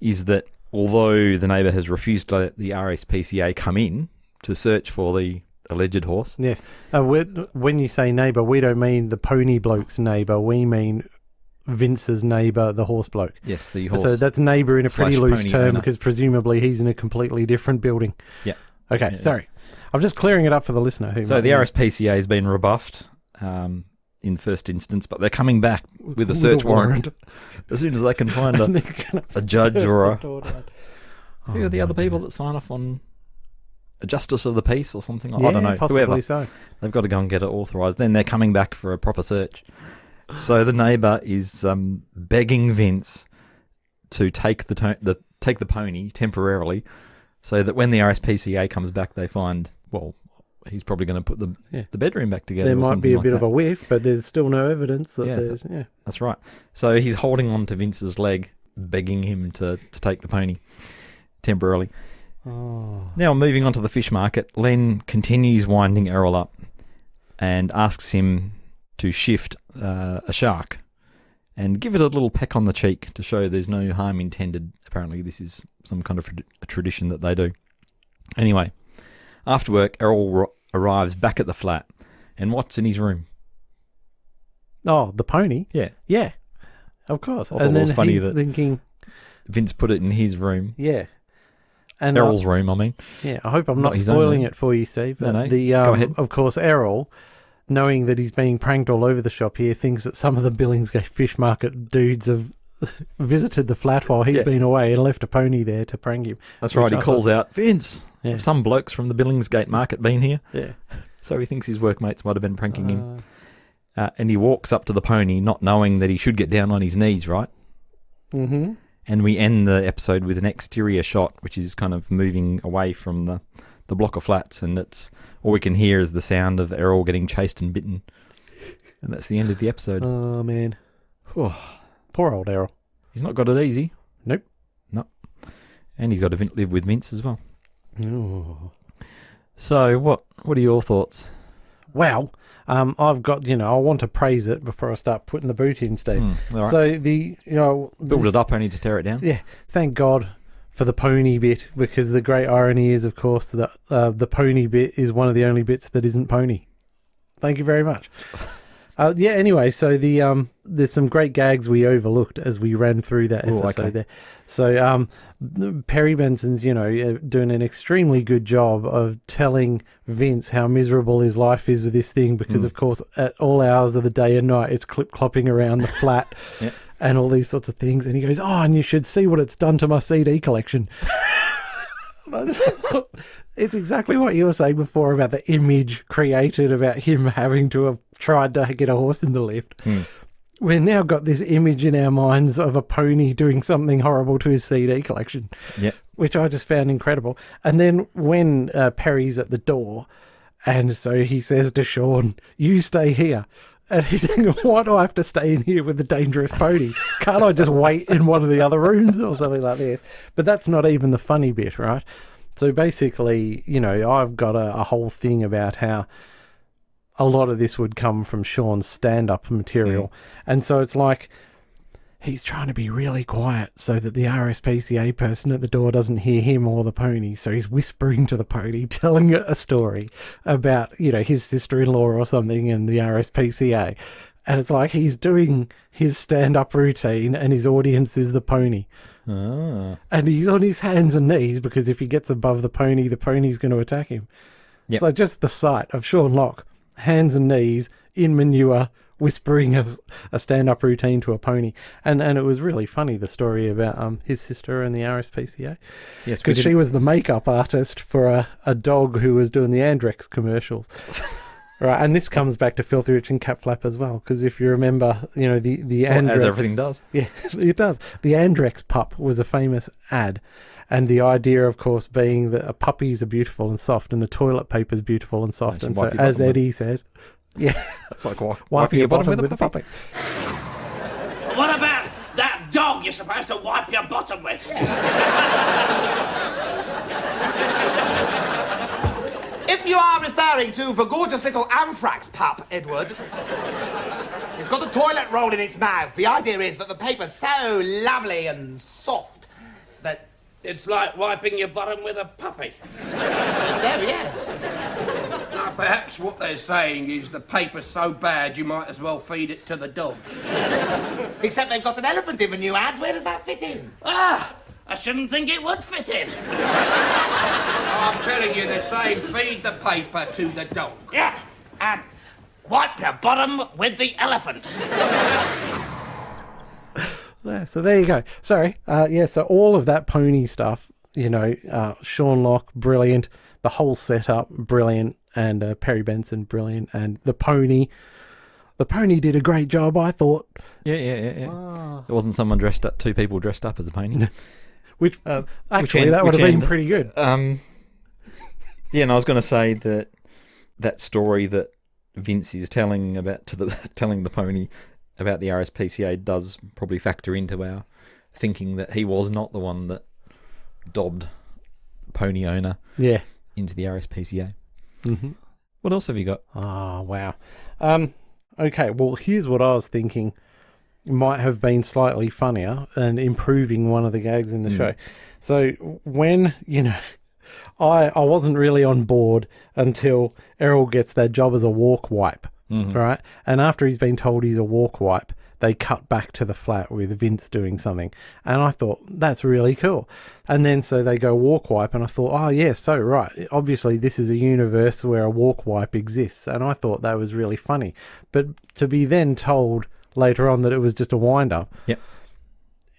is that although the neighbour has refused to let the RSPCA come in to search for the alleged horse. Yes. When you say neighbour, we don't mean the pony bloke's neighbour. We mean Vince's neighbour, the horse bloke. Yes, the horse. So that's neighbour in a pretty loose pony term owner. because presumably he's in a completely different building. Yeah. Okay, Yeah. sorry. I'm just clearing it up for the listener. So the RSPCA has been rebuffed in the first instance, but they're coming back with a search warrant as soon as they can find a judge or who are the other people that sign off on a justice of the peace or something? I don't know. Possibly Whoever. so. They've got to go and get it authorised. Then they're coming back for a proper search. So the neighbour is begging Vince to take the pony temporarily, so that when the RSPCA comes back, they find, well, he's probably going to put the bedroom back together. There or might something be a like bit that. of a whiff, but there's still no evidence that there's... Yeah, that's right. So he's holding on to Vince's leg, begging him to take the pony temporarily. Now, moving on to the fish market, Len continues winding Errol up and asks him to shift a shark and give it a little peck on the cheek to show there's no harm intended. Apparently, this is some kind of a tradition that they do. Anyway, after work, Errol arrives back at the flat, and what's in his room? Oh, the pony? Yeah. Yeah, of course. I thought And it then was funny he's that thinking... Vince put it in his room. Yeah. And Errol's room, I mean. Yeah, I hope I'm Not not his own spoiling room. it for you, Steve. But No, go ahead. Of course, Errol, knowing that he's being pranked all over the shop here, thinks that some of the Billingsgate fish market dudes have visited the flat while he's been away and left a pony there to prank him. That's right. He calls out, Vince, have some blokes from the Billingsgate market been here? Yeah. So he thinks his workmates might have been pranking him. And he walks up to the pony, not knowing that he should get down on his knees, right? Mm-hmm. And we end the episode with an exterior shot, which is kind of moving away from the block of flats, and it's all we can hear is the sound of Errol getting chased and bitten. And that's the end of the episode. Oh, man. Poor old Errol. He's not got it easy. Nope. No. And he's got to live with Vince as well. Ooh. So what are your thoughts? Well, I've got, I want to praise it before I start putting the boot in, Steve. All right. So build it up only to tear it down. Yeah, thank God for the pony bit, because the great irony is, of course, that the pony bit is one of the only bits that isn't pony. Thank you very much. Yeah, anyway, so there's some great gags we overlooked as we ran through that episode there. So Perry Benson's, doing an extremely good job of telling Vince how miserable his life is with this thing because, of course, at all hours of the day and night, it's clip-clopping around the flat and all these sorts of things. And he goes, and you should see what it's done to my CD collection. It's exactly what you were saying before about the image created about him having to have tried to get a horse in the lift. We've now got this image in our minds of a pony doing something horrible to his CD collection, which I just found incredible. And then when Perry's at the door, and so he says to Sean, "You stay here." And he's thinking, why do I have to stay in here with the dangerous pony? Can't I just wait in one of the other rooms or something like this? But that's not even the funny bit, right? So basically, I've got a whole thing about how a lot of this would come from Sean's stand-up material. And so it's like he's trying to be really quiet so that the RSPCA person at the door doesn't hear him or the pony. So he's whispering to the pony, telling it a story about, his sister-in-law or something and the RSPCA. And it's like he's doing his stand-up routine and his audience is the pony. And he's on his hands and knees because if he gets above the pony's going to attack him. So just the sight of Sean Locke, hands and knees, in manure, whispering a stand-up routine to a pony. And it was really funny, the story about his sister and the RSPCA. Yes, because she was the makeup artist for a dog who was doing the Andrex commercials. Right, and this comes back to Filthy Rich and Cat Flap as well, because if you remember, the Andrex... As everything does. Yeah, it does. The Andrex pup was a famous ad, and the idea, of course, being that puppies are beautiful and soft, and the toilet paper is beautiful and soft, and so, as Eddie says... Yeah. It's like wiping your bottom with a puppy. What about that dog you're supposed to wipe your bottom with? If you are referring to the gorgeous little Anthrax pup, Edward, it's got a toilet roll in its mouth. The idea is that the paper's so lovely and soft that... It's like wiping your bottom with a puppy. So, yes. Perhaps what they're saying is the paper's so bad you might as well feed it to the dog. Except they've got an elephant in the new ads. Where does that fit in? I shouldn't think it would fit in. I'm telling you, they're saying feed the paper to the dog. Yeah, and wipe your bottom with the elephant. So there you go. Sorry. So all of that pony stuff, Sean Locke, brilliant. The whole setup, brilliant. And Perry Benson, brilliant. And the pony did a great job, I thought. Yeah. Wow. There wasn't two people dressed up as a pony. Which actually, that would have been pretty good. And I was going to say that story that Vince is telling telling the pony about the RSPCA does probably factor into our thinking that he was not the one that dobbed pony owner into the RSPCA. Mm-hmm. What else have you got? Oh, wow. Okay, well, here's what I was thinking might have been slightly funnier and improving one of the gags in the show. So when, I wasn't really on board until Errol gets that job as a walk wipe, right? And after he's been told he's a walk wipe, they cut back to the flat with Vince doing something. And I thought, that's really cool. And then so they go walk wipe, and I thought, oh, yeah, so right. Obviously, this is a universe where a walk wipe exists. And I thought that was really funny. But to be then told later on that it was just a wind-up,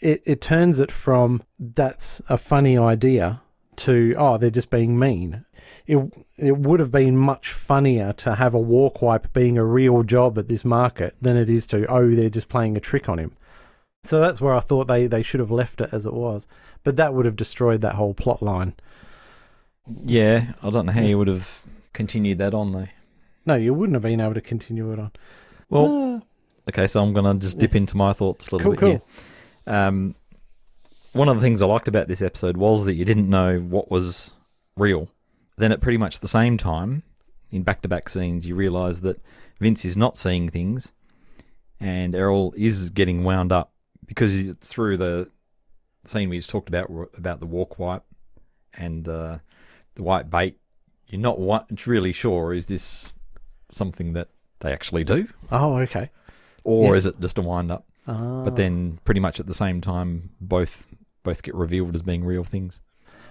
it turns it from that's a funny idea to, they're just being mean. It would have been much funnier to have a walk wipe being a real job at this market than it is to, they're just playing a trick on him. So that's where I thought they should have left it as it was. But that would have destroyed that whole plot line. Yeah, I don't know how you would have continued that on, though. No, you wouldn't have been able to continue it on. Well, okay, so I'm going to just dip into my thoughts a little bit here. One of the things I liked about this episode was that you didn't know what was real. Then at pretty much the same time, in back-to-back scenes, you realise that Vince is not seeing things and Errol is getting wound up because through the scene we just talked about the walk wipe and the white bait, you're not really sure, is this something that they actually do. Oh, okay. Or is it just a wind-up? But then pretty much at the same time, both get revealed as being real things.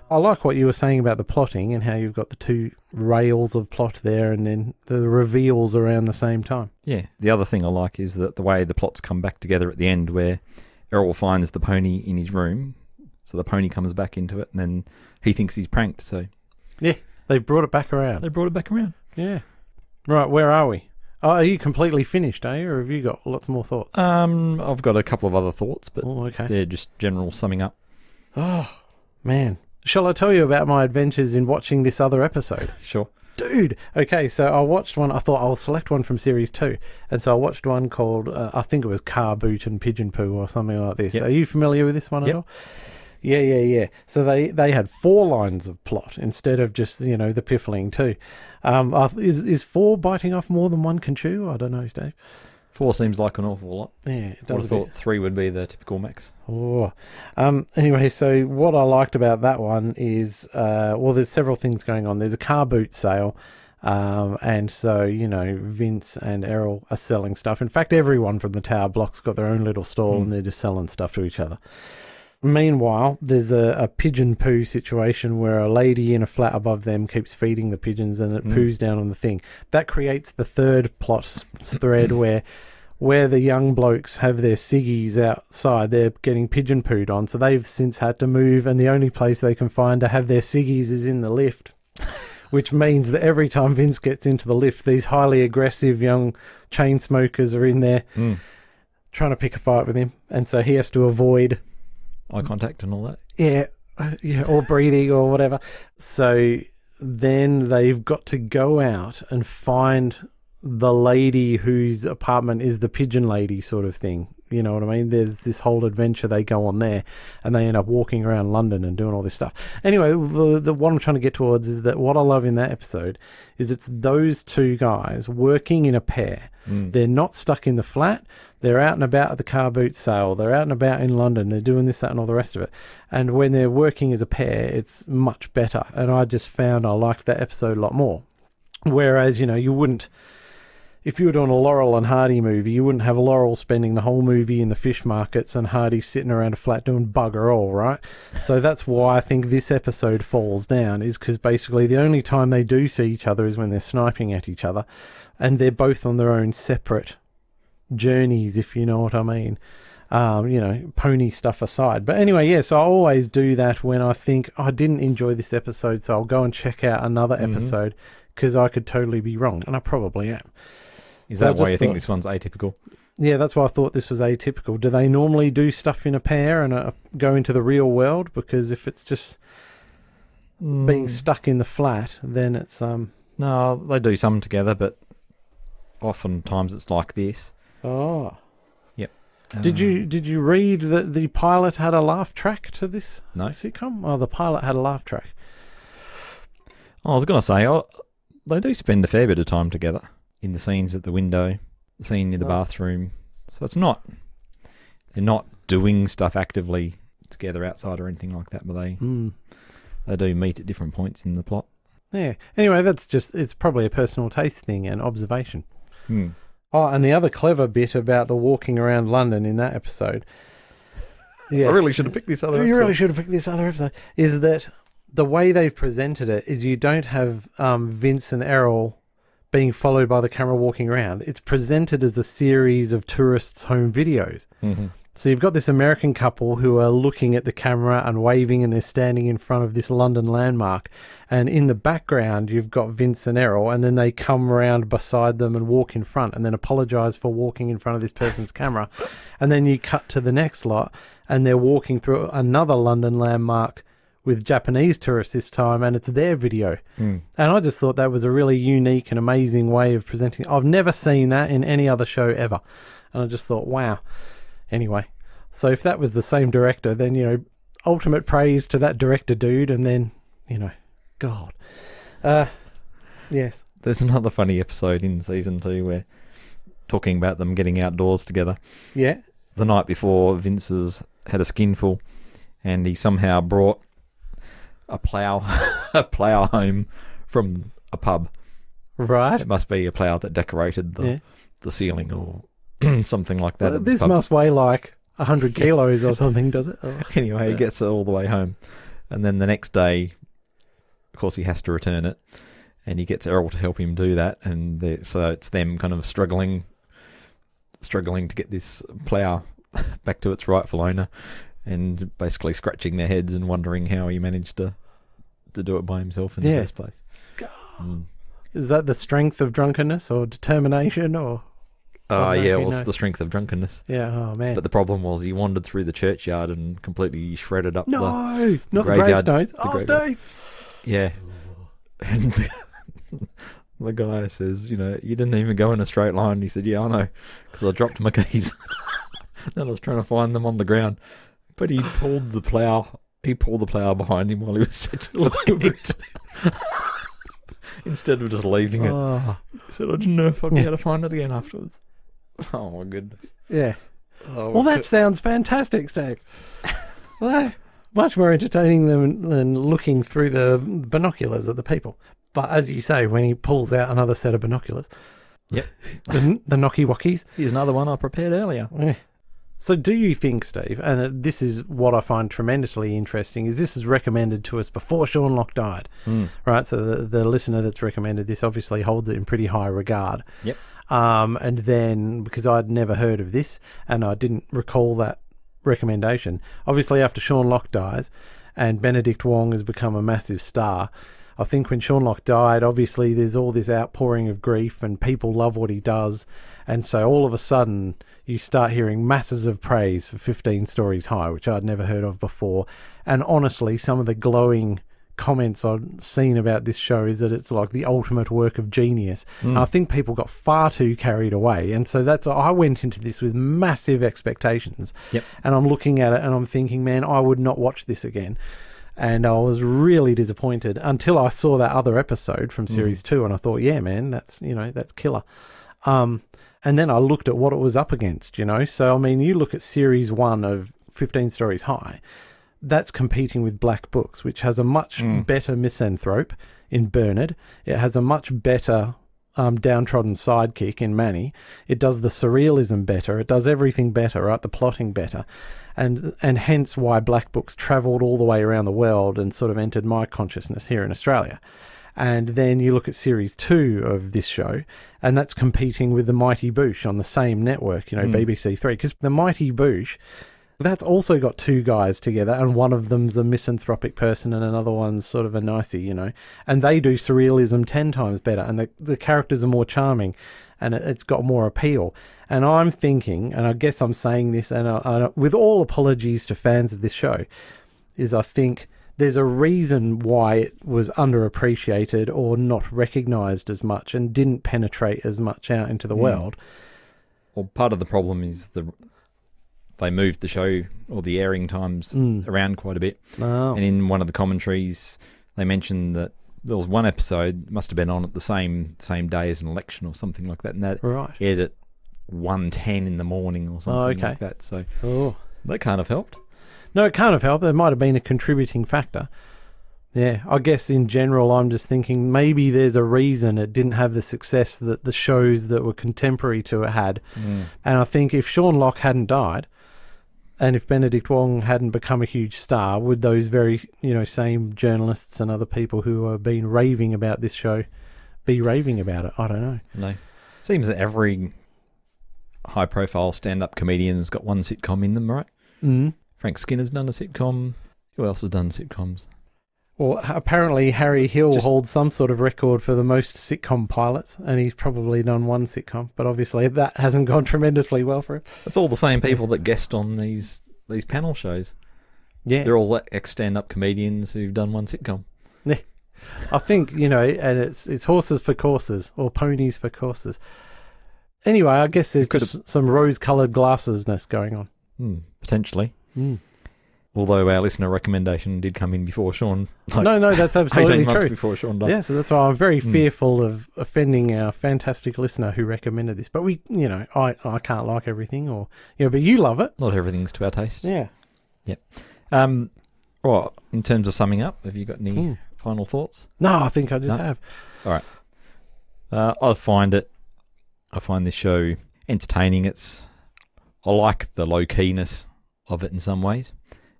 I like what you were saying about the plotting and how you've got the two rails of plot there and then the reveals around the same time. Yeah. The other thing I like is that the way the plots come back together at the end, where Errol finds the pony in his room, so the pony comes back into it, and then he thinks he's pranked. So yeah, they've brought it back around. Yeah. Right, where are we? Oh, are you completely finished, are you? Or have you got lots more thoughts? I've got a couple of other thoughts, but they're just general summing up. Oh, man. Shall I tell you about my adventures in watching this other episode? Sure. Dude! Okay, so I watched one. I thought I'll select one from Series 2. And so I watched one called, I think it was Car Boot and Pigeon Poo or something like this. Yep. Are you familiar with this one at all? Yeah. So they had 4 lines of plot instead of just, the piffling 2. Is 4 biting off more than one can chew? I don't know, Dave. 4 seems like an awful lot. Yeah, it does. I thought 3 would be the typical max. Oh. Anyway, so what I liked about that one is, there's several things going on. There's a car boot sale. And so, Vince and Errol are selling stuff. In fact, everyone from the tower block's got their own little stall and they're just selling stuff to each other. Meanwhile, there's a pigeon poo situation where a lady in a flat above them keeps feeding the pigeons and it poos down on the thing. That creates the third plot thread where the young blokes have their ciggies outside. They're getting pigeon pooed on, so they've since had to move, and the only place they can find to have their ciggies is in the lift, which means that every time Vince gets into the lift, these highly aggressive young chain smokers are in there trying to pick a fight with him, and so he has to avoid eye contact and all that. Yeah, or breathing or whatever. So then they've got to go out and find the lady whose apartment is the pigeon lady sort of thing. You know what I mean? There's this whole adventure they go on there, and they end up walking around London and doing all this stuff. Anyway, the what I'm trying to get towards is that what I love in that episode is it's those two guys working in a pair. They're not stuck in the flat. They're out and about at the car boot sale. They're out and about in London. They're doing this, that, and all the rest of it. And when they're working as a pair, it's much better. And I just found I liked that episode a lot more. Whereas, you wouldn't... If you were doing a Laurel and Hardy movie, you wouldn't have Laurel spending the whole movie in the fish markets and Hardy sitting around a flat doing bugger all, right? So that's why I think this episode falls down, is because basically the only time they do see each other is when they're sniping at each other, and they're both on their own separate journeys, if you know what I mean. Pony stuff aside. But anyway, so I always do that when I think I didn't enjoy this episode, so I'll go and check out another episode, because I could totally be wrong, and I probably am. Is that why you think this one's atypical? Yeah, that's why I thought this was atypical. Do they normally do stuff in a pair and go into the real world? Because if it's just being stuck in the flat, then it's... No, they do some together, but oftentimes it's like this. Oh. Yep. Did you read that the pilot had a laugh track to this sitcom? Oh, the pilot had a laugh track. I was going to say, they do spend a fair bit of time together. In the scenes at the window, the scene in the bathroom. So it's not... They're not doing stuff actively together outside or anything like that, but they do meet at different points in the plot. Yeah. Anyway, it's probably a personal taste thing and observation. Oh, and the other clever bit about the walking around London in that episode... Yeah, I really should have picked this other episode. You really should have picked this other episode. Is that the way they've presented it is you don't have Vince and Errol being followed by the camera walking around. It's presented as a series of tourists' home videos. So you've got this American couple who are looking at the camera and waving, and they're standing in front of this London landmark. And in the background, you've got Vince and Errol, and then they come around beside them and walk in front and then apologise for walking in front of this person's camera. And then you cut to the next lot, and they're walking through another London landmark with Japanese tourists this time, and it's their video. And I just thought that was a really unique and amazing way of presenting. I've never seen that in any other show ever. And I just thought, wow. Anyway, so if that was the same director, then, ultimate praise to that director dude, and then, God. Yes. There's another funny episode in season 2 where talking about them getting outdoors together. Yeah. The night before, Vince has had a skinful, and he somehow brought a plough home from a pub, Right. It must be a plough that decorated the ceiling or something like that. So this must weigh like 100 kilos or something, does it? Anyway, he gets it all the way home. And then the next day, of course, he has to return it. And he gets Errol to help him do that. And so it's them kind of struggling to get this plough back to its rightful owner. And basically scratching their heads and wondering how he managed to do it by himself in the first place. Is that the strength of drunkenness or determination or? It was the strength of drunkenness. Yeah, oh man. But the problem was he wandered through the churchyard and completely shredded up not the graveyard. gravestones. Oh, Steve! Yeah. And the guy says, you didn't even go in a straight line. He said, yeah, I know, because I dropped my keys. Then I was trying to find them on the ground. But he pulled the plough behind him while he was essentially it. Instead of just leaving it. He said, I didn't know if I'd be able to find it again afterwards. Oh, my goodness. Yeah. Well, that sounds fantastic, Steve. Well, much more entertaining than looking through the binoculars at the people. But as you say, when he pulls out another set of binoculars. Yep. The knocky-wockies. Here's another one I prepared earlier. Yeah. So do you think, Steve, and this is what I find tremendously interesting, is this was recommended to us before Sean Locke died, right? So the listener that's recommended this obviously holds it in pretty high regard. Yep. And then, because I'd never heard of this, and I didn't recall that recommendation, obviously after Sean Locke dies, and Benedict Wong has become a massive star, I think when Sean Locke died, obviously there's all this outpouring of grief, and people love what he does, and so all of a sudden you start hearing masses of praise for 15 Storeys High, which I'd never heard of before. And honestly, some of the glowing comments I've seen about this show is that it's like the ultimate work of genius. And I think people got far too carried away. And so I went into this with massive expectations. Yep. And I'm looking at it and I'm thinking, man, I would not watch this again. And I was really disappointed until I saw that other episode from series 2, and I thought, yeah, man, that's killer. And then I looked at what it was up against, So, I mean, you look at series 1 of 15 Storeys High, that's competing with Black Books, which has a much better misanthrope in Bernard. It has a much better downtrodden sidekick in Manny. It does the surrealism better. It does everything better, right? The plotting better. And hence why Black Books travelled all the way around the world and sort of entered my consciousness here in Australia. And then you look at series 2 of this show, and that's competing with the Mighty Boosh on the same network, BBC 3. Because the Mighty Boosh, that's also got two guys together, and one of them's a misanthropic person and another one's sort of a nicey, And they do surrealism 10 times better, and the characters are more charming, and it's got more appeal. And I'm thinking, and I guess I'm saying this, and I, with all apologies to fans of this show, is I think there's a reason why it was underappreciated or not recognised as much and didn't penetrate as much out into the world. Well, part of the problem is they moved the show or the airing times around quite a bit. Oh. And in one of the commentaries, they mentioned that there was one episode, must have been on at the same day as an election or something like that, and that aired at 1:10 in the morning or something like that. So that can't have helped. No, it can't have helped. There might have been a contributing factor. Yeah, I guess in general, I'm just thinking maybe there's a reason it didn't have the success that the shows that were contemporary to it had. And I think if Sean Locke hadn't died, and if Benedict Wong hadn't become a huge star, would those very, same journalists and other people who have been raving about this show be raving about it? I don't know. No. Seems that every high-profile stand-up comedian's got one sitcom in them, right? Frank Skinner's done a sitcom. Who else has done sitcoms? Well, apparently Harry Hill holds some sort of record for the most sitcom pilots, and he's probably done one sitcom, but obviously that hasn't gone tremendously well for him. It's all the same people that guest on these panel shows. Yeah. They're all ex-stand-up comedians who've done one sitcom. Yeah. I think, and it's horses for courses, or ponies for courses. Anyway, I guess there's just some rose-coloured glassesness going on. Potentially. Although our listener recommendation did come in before Sean. No, that's absolutely 18 months true. before Sean died. Yeah, so that's why I'm very fearful of offending our fantastic listener who recommended this. But we, I can't like everything, but you love it. Not everything's to our taste. Yeah. Yep. In terms of summing up, have you got any final thoughts? No, I think I just have. All right. I find this show entertaining. I like the low keyness of it in some ways,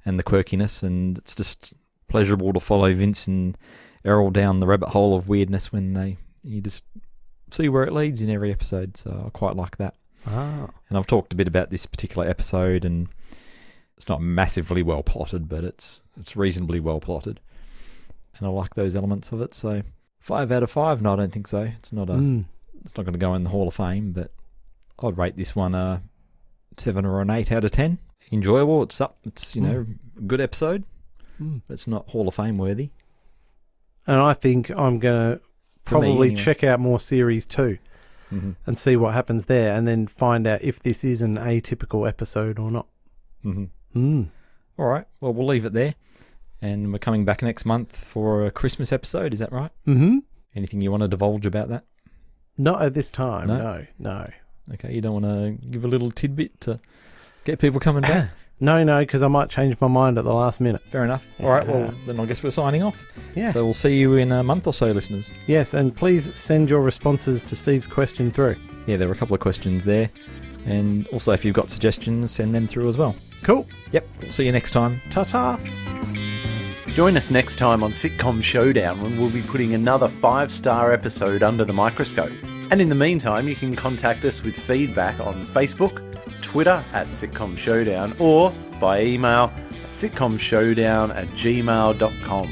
and the quirkiness, and it's just pleasurable to follow Vince and Errol down the rabbit hole of weirdness when you just see where it leads in every episode. So I quite like that. Ah. And I've talked a bit about this particular episode, and it's not massively well plotted, but it's reasonably well plotted, and I like those elements of it. So 5 out of 5. No, I don't think so. It's not It's not going to go in the Hall of Fame, but I'd rate this one a 7 or an 8 out of 10. Enjoyable. It's up. It's a good episode. But it's not Hall of Fame worthy. And I think I'm going to probably check out more series 2 and see what happens there, and then find out if this is an atypical episode or not. All right. Well, we'll leave it there. And we're coming back next month for a Christmas episode. Is that right? Mm-hmm. Anything you want to divulge about that? Not at this time. No. Okay. You don't want to give a little tidbit to get people coming back? No, because I might change my mind at the last minute. Fair enough. All right. Well, then I guess we're signing off. Yeah. So we'll see you in a month or so, listeners. Yes, and please send your responses to Steve's question through. Yeah, there were a couple of questions there. And also, if you've got suggestions, send them through as well. Cool. Yep. We'll see you next time. Ta-ta. Join us next time on Sitcom Showdown, when we'll be putting another 5-star episode under the microscope. And in the meantime, you can contact us with feedback on Facebook, Twitter @Sitcom Showdown, or by email sitcomshowdown@gmail.com.